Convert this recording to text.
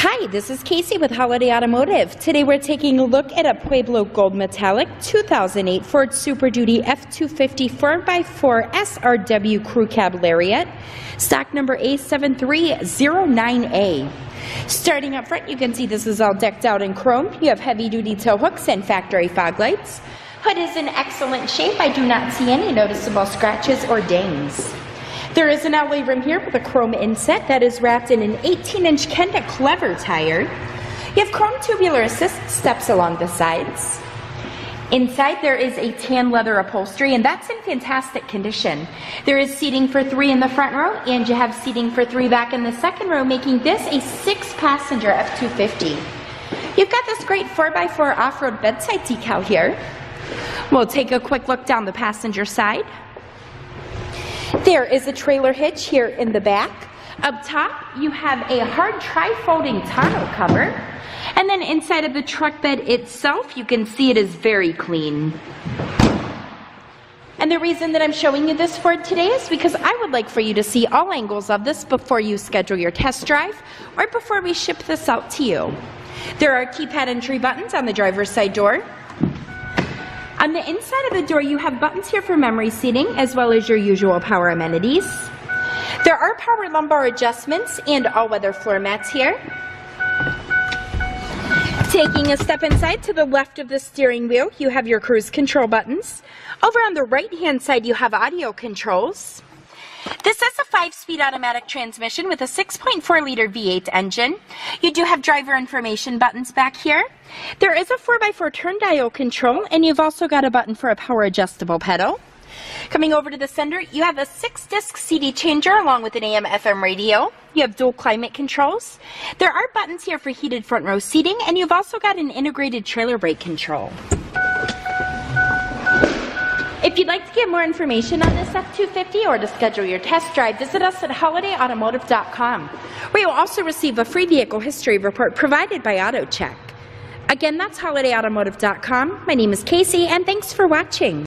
Hi, this is Casey with Holiday Automotive. Today we're taking a look at a Pueblo Gold Metallic 2008 Ford Super Duty F-250 4x4 SRW Crew Cab Lariat, stock number A7309A. Starting up front, you can see this is all decked out in chrome. You have heavy-duty tow hooks and factory fog lights. Hood is in excellent shape. I do not see any noticeable scratches or dings. There is an alloy rim here with a chrome inset that is wrapped in an 18-inch Kenda Clever tire. You have chrome tubular assist steps along the sides. Inside there is a tan leather upholstery, and that's in fantastic condition. There is seating for 3 in the front row, and you have seating for 3 back in the second row, making this a 6-passenger F-250. You've got this great 4x4 off-road bedside decal here. We'll take a quick look down the passenger side. There is a trailer hitch here in the back. Up top, you have a hard tri-folding tonneau cover. And then inside of the truck bed itself, you can see it is very clean. And the reason that I'm showing you this Ford today is because I would like for you to see all angles of this before you schedule your test drive or before we ship this out to you. There are keypad entry buttons on the driver's side door. On the inside of the door, you have buttons here for memory seating, as well as your usual power amenities. There are power lumbar adjustments and all-weather floor mats here. Taking a step inside to the left of the steering wheel, you have your cruise control buttons. Over on the right-hand side, you have audio controls. This is a 5-speed automatic transmission with a 6.4-liter V8 engine. You do have driver information buttons back here. There is a 4x4 turn dial control, and you've also got a button for a power adjustable pedal. Coming over to the center, you have a 6-disc CD changer along with an AM/FM radio. You have dual climate controls. There are buttons here for heated front row seating, and you've also got an integrated trailer brake control. If you'd like to get more information on this F-250 or to schedule your test drive, visit us at holidayautomotive.com, where you'll also receive a free vehicle history report provided by AutoCheck. Again, that's holidayautomotive.com. My name is Casey, and thanks for watching.